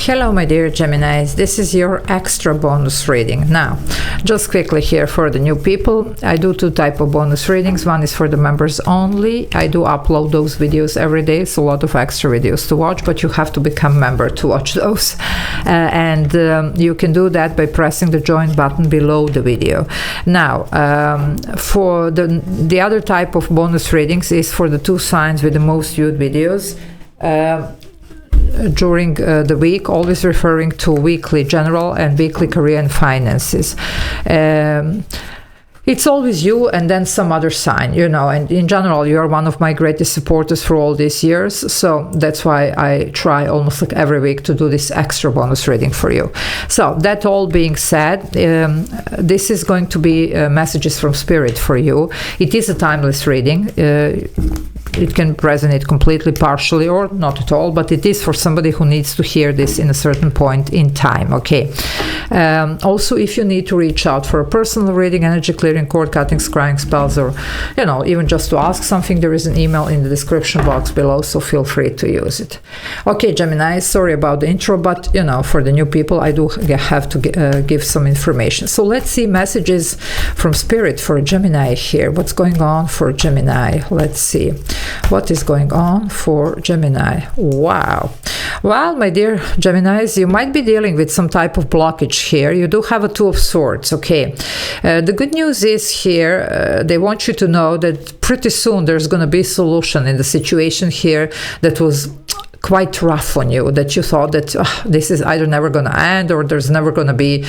Hello my dear Geminis, this is your extra bonus reading. Now, just quickly here for the new people, I do two type of bonus readings. One is for the members only. I do upload those videos every day. It's a lot of extra videos to watch, but you have to become member to watch those. You can do that by pressing the join button below the video. Now, for the other type of bonus readings is for the two signs with the most viewed videos. During the week, always referring to weekly general and weekly career and finances. It's always you and then some other sign, and in general, you are one of my greatest supporters for all these years. So that's why I try almost like every week to do this extra bonus reading for you. So that all being said, this is going to be messages from Spirit for you. It is a timeless reading. It can resonate completely, partially, or not at all, but it is for somebody who needs to hear this in a certain point in time, okay? Also, if you need to reach out for a personal reading, energy clearing, cord cutting, scrying spells, or, even just to ask something, there is an email in the description box below, so feel free to use it. Okay, Gemini, sorry about the intro, but, for the new people, I do have to give some information. So let's see messages from Spirit for Gemini here. What's going on for Gemini? Let's see. What is going on for Gemini? Wow. Well, my dear Geminis, you might be dealing with some type of blockage here. You do have a Two of Swords, okay? The good news is here, they want you to know that pretty soon there's going to be a solution in the situation here that was quite rough on you, that you thought that this is either never going to end, or there's never going to be,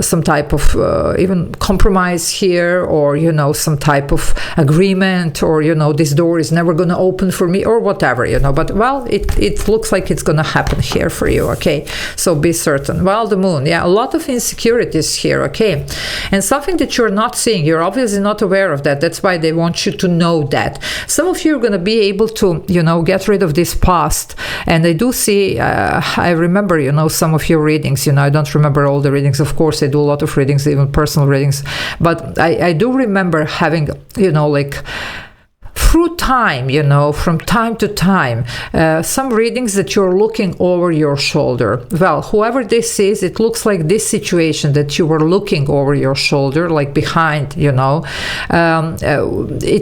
some type of even compromise here, or, some type of agreement, or, this door is never going to open for me, or whatever, but well, it looks like it's going to happen here for you, okay? So be certain. Well, the moon, yeah, a lot of insecurities here, okay? And something that you're not seeing, you're obviously not aware of that. That's why they want you to know that. Some of you are going to be able to, get rid of this past. And I do see, I remember, some of your readings, I don't remember all the readings. Of course, I do a lot of readings, even personal readings. But I do remember having, through time, from time to time, some readings that you're looking over your shoulder. Well, whoever this is, it looks like this situation that you were looking over your shoulder, like behind, it's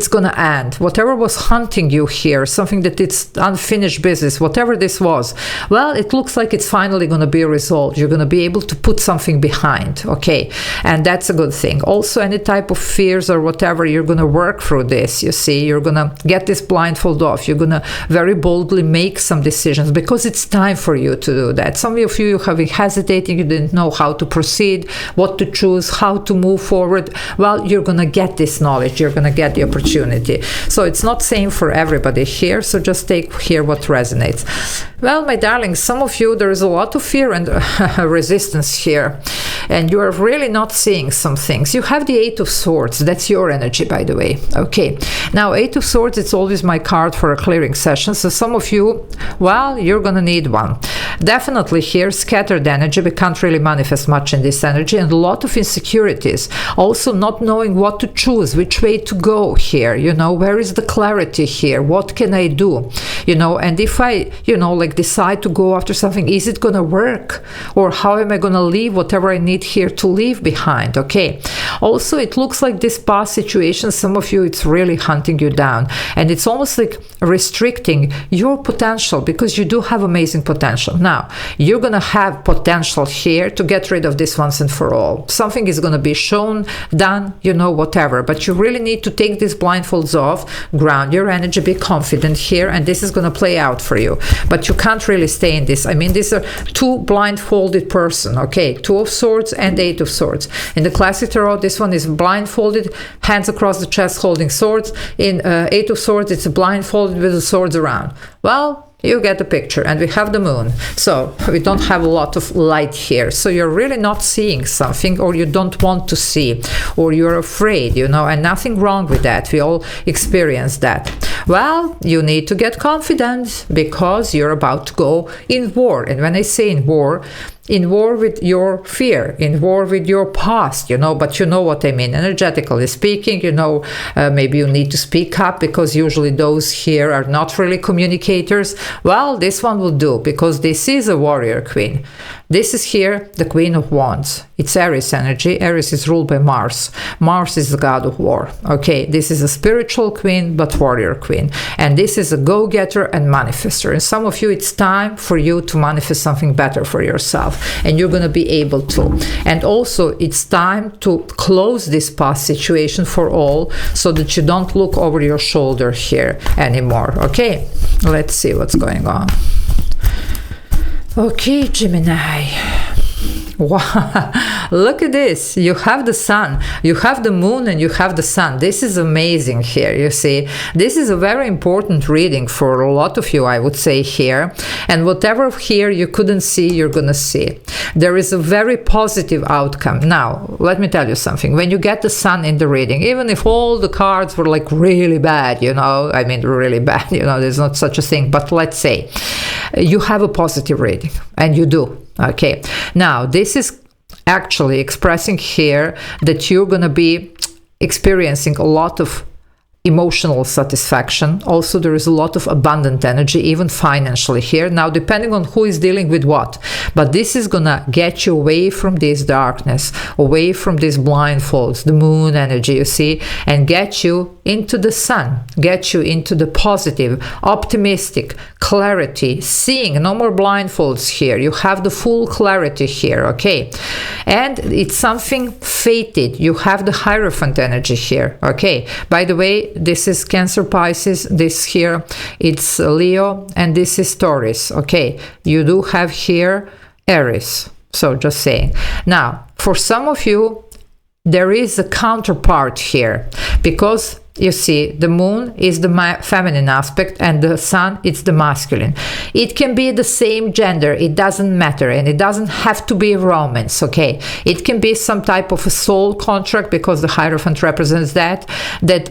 gonna end. Whatever was hunting you here, something that it's unfinished business, whatever this was, well, it looks like it's finally gonna be resolved. You're gonna be able to put something behind, okay? And that's a good thing. Also, any type of fears or whatever, you're gonna work through this, you see. You're gonna get this blindfold off. You're gonna very boldly make some decisions because it's time for you to do that. Some of you have been hesitating, you didn't know how to proceed, what to choose, how to move forward. Well, you're gonna get this knowledge, you're gonna get the opportunity. So it's not same for everybody here, so just take here what resonates. Well, my darlings, some of you, there is a lot of fear and resistance here, and you are really not seeing some things. You have the Eight of Swords. That's your energy, by the way. Okay, now Eight of Swords, it's always my card for a clearing session. So some of you, well, you're gonna need one. Definitely here, scattered energy. We can't really manifest much in this energy, and a lot of insecurities. Also not knowing what to choose, which way to go here. Where is the clarity here? What can I do? And if I, decide to go after something, is it gonna work? Or how am I gonna leave whatever I need here to leave behind? Okay. Also, it looks like this past situation, some of you, it's really hunting you down, and it's almost like restricting your potential, because you do have amazing potential. Now, you're gonna have potential here to get rid of this once and for all. Something is gonna be shown, done, whatever, but you really need to take these blindfolds off, ground your energy, be confident here, and this is gonna play out for you. But you can't really stay in this. I mean, these are two blindfolded person, okay? Two of Swords and Eight of Swords. In the classic tarot, this one is blindfolded, hands across the chest holding swords. In Eight of Swords, it's blindfolded with the swords around. Well, you get the picture, and we have the moon, so we don't have a lot of light here, so you're really not seeing something, or you don't want to see, or you're afraid, and nothing wrong with that. We all experience that. Well, you need to get confident, because you're about to go in war. And when I say in war, in war with your fear, in war with your past, you know, but you know what I mean, energetically speaking, you know, maybe you need to speak up because usually those here are not really communicators. Well, this one will do because this is a warrior queen. This is here the Queen of Wands. It's Aries energy. Aries is ruled by Mars. Mars is the god of war. Okay, this is a spiritual queen, but warrior queen. And this is a go-getter and manifester. And some of you, it's time for you to manifest something better for yourself. And you're going to be able to. And also, it's time to close this past situation for all so that you don't look over your shoulder here anymore. Okay, let's see what's going on. Okay, Gemini. Wow, look at this. You have the sun, you have the moon, and you have the sun. This is amazing here, you see. This is a very important reading for a lot of you, I would say, here. And whatever here you couldn't see, you're gonna see. There is a very positive outcome. Now, let me tell you something. When you get the sun in the reading, even if all the cards were like really bad, you know, I mean really bad, you know, there's not such a thing, but let's say you have a positive reading, and you do. Okay, now this is actually expressing here that you're going to be experiencing a lot of emotional satisfaction. Also, there is a lot of abundant energy, even financially here. Now, depending on who is dealing with what, but this is gonna get you away from this darkness, away from these blindfolds, the moon energy, you see, and get you into the sun, get you into the positive, optimistic, clarity, seeing, no more blindfolds here. You have the full clarity here, okay? And it's something fated. You have the Hierophant energy here, okay? By the way, this is Cancer, Pisces, this here, it's Leo, and this is Taurus, okay? You do have here Aries, so just saying. Now, for some of you, there is a counterpart here, because you see, the moon is the feminine aspect and the sun, it's the masculine. It can be the same gender, it doesn't matter, and it doesn't have to be romance, okay? It can be some type of a soul contract, because the Hierophant represents that,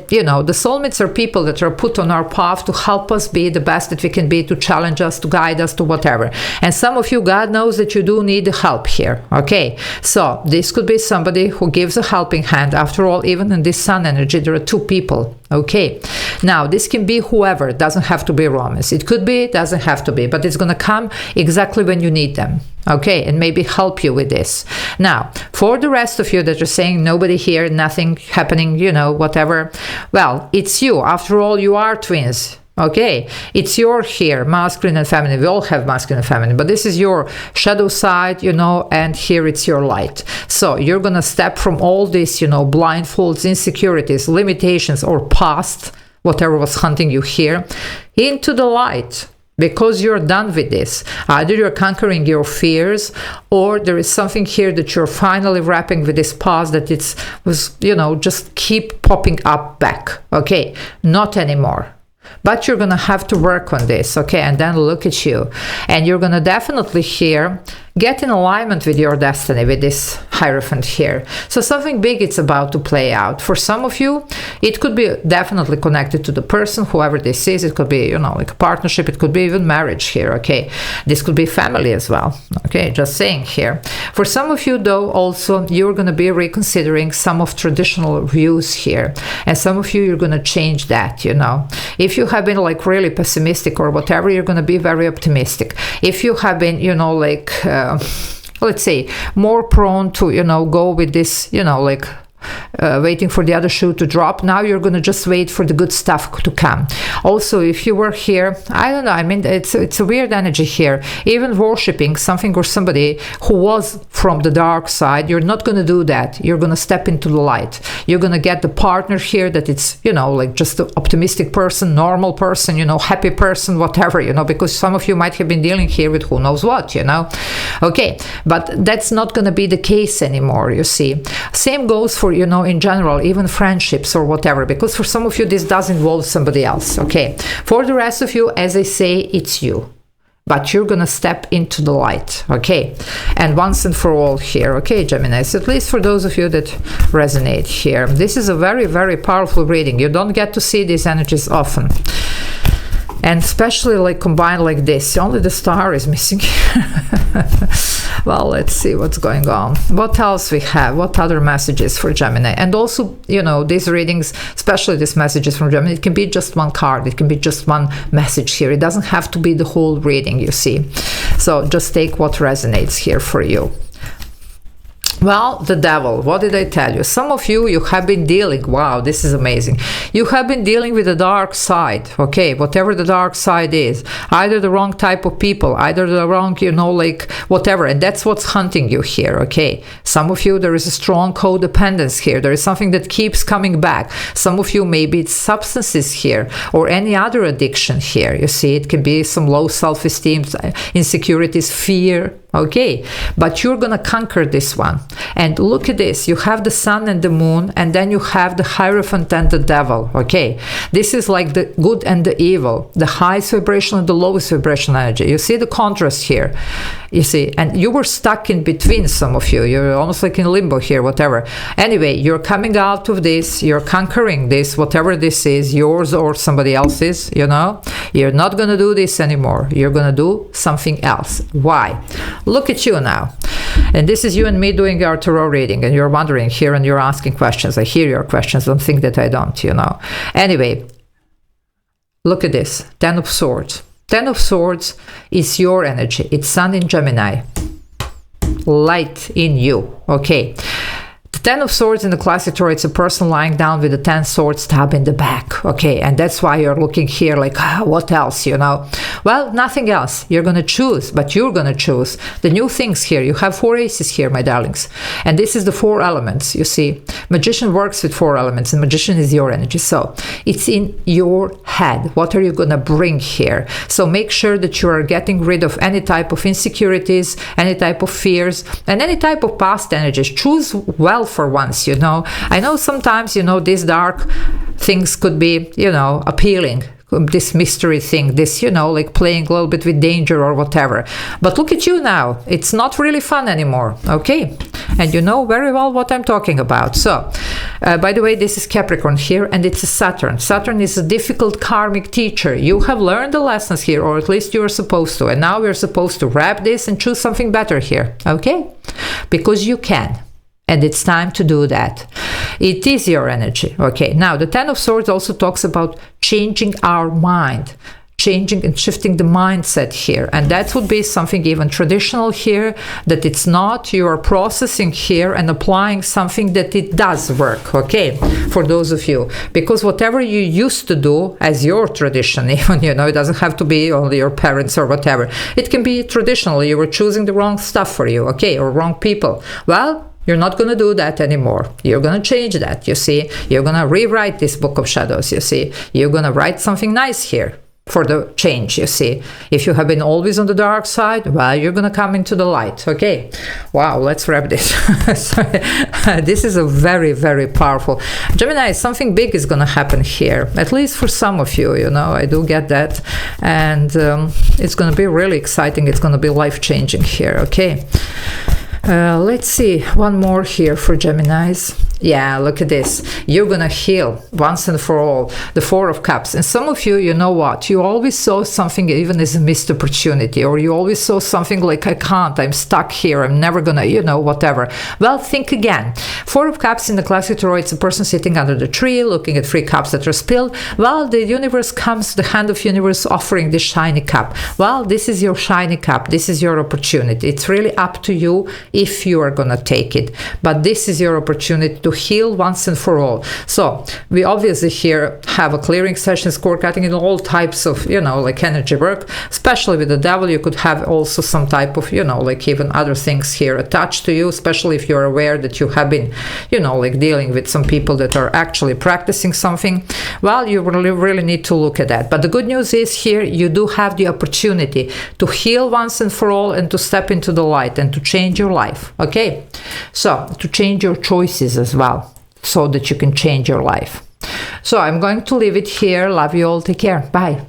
you know, the soulmates are people that are put on our path to help us be the best that we can be, to challenge us, to guide us, to whatever. And some of you, God knows that you do need help here, okay? So, this could be somebody who gives a helping hand. After all, even in this sun energy, there are two people. Okay, now this can be whoever, it doesn't have to be romance. It could be, it doesn't have to be, but it's going to come exactly when you need them. Okay, and maybe help you with this. Now, for the rest of you that are saying nobody here, nothing happening, you know, whatever, well, it's you. After all, you are twins. Okay, it's your here, masculine and feminine. We all have masculine and feminine, but this is your shadow side, you know, and here it's your light. So you're gonna step from all this, you know, blindfolds, insecurities, limitations, or past, whatever was hunting you here, into the light. Because you're done with this. Either you're conquering your fears, or there is something here that you're finally wrapping with this past that was, you know, just keep popping up back. Okay, not anymore. But you're going to have to work on this, okay? And then look at you. And you're going to definitely here get in alignment with your destiny, with this Hierophant here. So something big it's about to play out. For some of you, it could be definitely connected to the person, whoever this is. It could be, you know, like a partnership. It could be even marriage here, okay? This could be family as well, okay? Just saying here. For some of you, though, also, you're going to be reconsidering some of traditional views here. And some of you, you're going to change that, you know? If you have been like really pessimistic or whatever, you're going to be very optimistic. If you have been, you know, like, let's say, more prone to, you know, go with this, you know, like, waiting for the other shoe to drop, now you're going to just wait for the good stuff to come. Also, if you were here, I don't know, I mean, it's a weird energy here. Even worshipping something or somebody who was from the dark side, you're not going to do that. You're going to step into the light. You're going to get the partner here that it's, you know, like just an optimistic person, normal person, you know, happy person, whatever, you know, because some of you might have been dealing here with who knows what, you know. Okay, but that's not going to be the case anymore, you see. Same goes for, you know, in general, even friendships or whatever, because for some of you, this does involve somebody else, okay? For the rest of you, as I say, it's you. But you're going to step into the light, okay? And once and for all here, okay, Geminis, at least for those of you that resonate here. This is a very, very powerful reading. You don't get to see these energies often. And especially like combined like this, only the star is missing. Well, let's see what's going on. What else we have? What other messages for Gemini? And also, you know, these readings, especially these messages from Gemini, it can be just one card. It can be just one message here. It doesn't have to be the whole reading, you see. So just take what resonates here for you. Well, the devil, what did I tell you? Some of you have been dealing, wow, this is amazing. You have been dealing with the dark side, okay, whatever the dark side is. Either the wrong type of people, either the wrong, you know, like whatever. And that's what's hunting you here, okay. Some of you, there is a strong codependence here. There is something that keeps coming back. Some of you, maybe it's substances here or any other addiction here. You see, it can be some low self-esteem, insecurities, fear. Okay, but you're gonna conquer this one. And look at this, you have the sun and the moon, and then you have the Hierophant and the devil. Okay, this is like the good and the evil, the highest vibration and the lowest vibration energy. You see the contrast here, you see, and you were stuck in between. Some of you, you're almost like in limbo here, whatever. Anyway, you're coming out of this, you're conquering this, whatever this is, yours or somebody else's, you know. You're not gonna do this anymore, you're gonna do something else. Why? Look at you now. And this is you and me doing our tarot reading, and you're wondering here and you're asking questions. I hear your questions, don't think that I don't, you know. Anyway, look at this, 10 of Swords. 10 of Swords is your energy. It's Sun in Gemini. Light in you, okay. The 10 of Swords in the classic tarot, it's a person lying down with the 10 swords stabbed in the back, okay, and that's why you're looking here like, what else, you know? Well, nothing else. You're gonna choose, but you're gonna choose the new things here. You have 4 aces here, my darlings, and this is the 4 elements, you see. Magician works with 4 elements, and magician is your energy, so it's in your head. What are you gonna bring here? So make sure that you are getting rid of any type of insecurities, any type of fears, and any type of past energies. Choose well for once, you know. I know sometimes, you know, these dark things could be, you know, appealing, this mystery thing, this, you know, like playing a little bit with danger or whatever. But look at you now, it's not really fun anymore, okay? And you know very well what I'm talking about. So, by the way, this is Capricorn here, and it's a Saturn. Saturn is a difficult karmic teacher. You have learned the lessons here, or at least you're supposed to, and now we're supposed to wrap this and choose something better here, okay? Because you can. And it's time to do that. It is your energy. Okay, now the 10 of Swords also talks about changing our mind, changing and shifting the mindset here. And that would be something even traditional here, that it's not, you are processing here and applying something that it does work, okay, for those of you. Because whatever you used to do as your tradition, even, you know, it doesn't have to be only your parents or whatever. It can be traditional, you were choosing the wrong stuff for you, okay, or wrong people. Well, you're not going to do that anymore. You're going to change that, you see. You're going to rewrite this Book of Shadows, you see. You're going to write something nice here for the change, you see. If you have been always on the dark side, well, you're going to come into the light, okay? Wow, let's wrap this. This is a very, very powerful. Gemini, something big is going to happen here, at least for some of you, you know, I do get that. And it's going to be really exciting. It's going to be life-changing here, okay? Let's see, one more here for Geminis. Yeah, look at this. You're gonna heal once and for all. The 4 of Cups. And some of you, you know what? You always saw something even as a missed opportunity, or you always saw something like, I can't, I'm stuck here, I'm never gonna, you know, whatever. Well, think again. 4 of Cups in the classic tarot, it's a person sitting under the tree, looking at 3 cups that are spilled. Well, the universe comes, the hand of universe offering this shiny cup. Well, this is your shiny cup. This is your opportunity. It's really up to you if you are gonna take it. But this is your opportunity to heal once and for all. So we obviously here have a clearing session, score cutting, and all types of, you know, like energy work, especially with the devil. You could have also some type of, you know, like even other things here attached to you, especially if you're aware that you have been, you know, like dealing with some people that are actually practicing something. Well, you really need to look at that. But the good news is here you do have the opportunity to heal once and for all, and to step into the light and to change your life, okay? So to change your choices as well, so that you can change your life. So I'm going to leave it here. Love you all. Take care. Bye.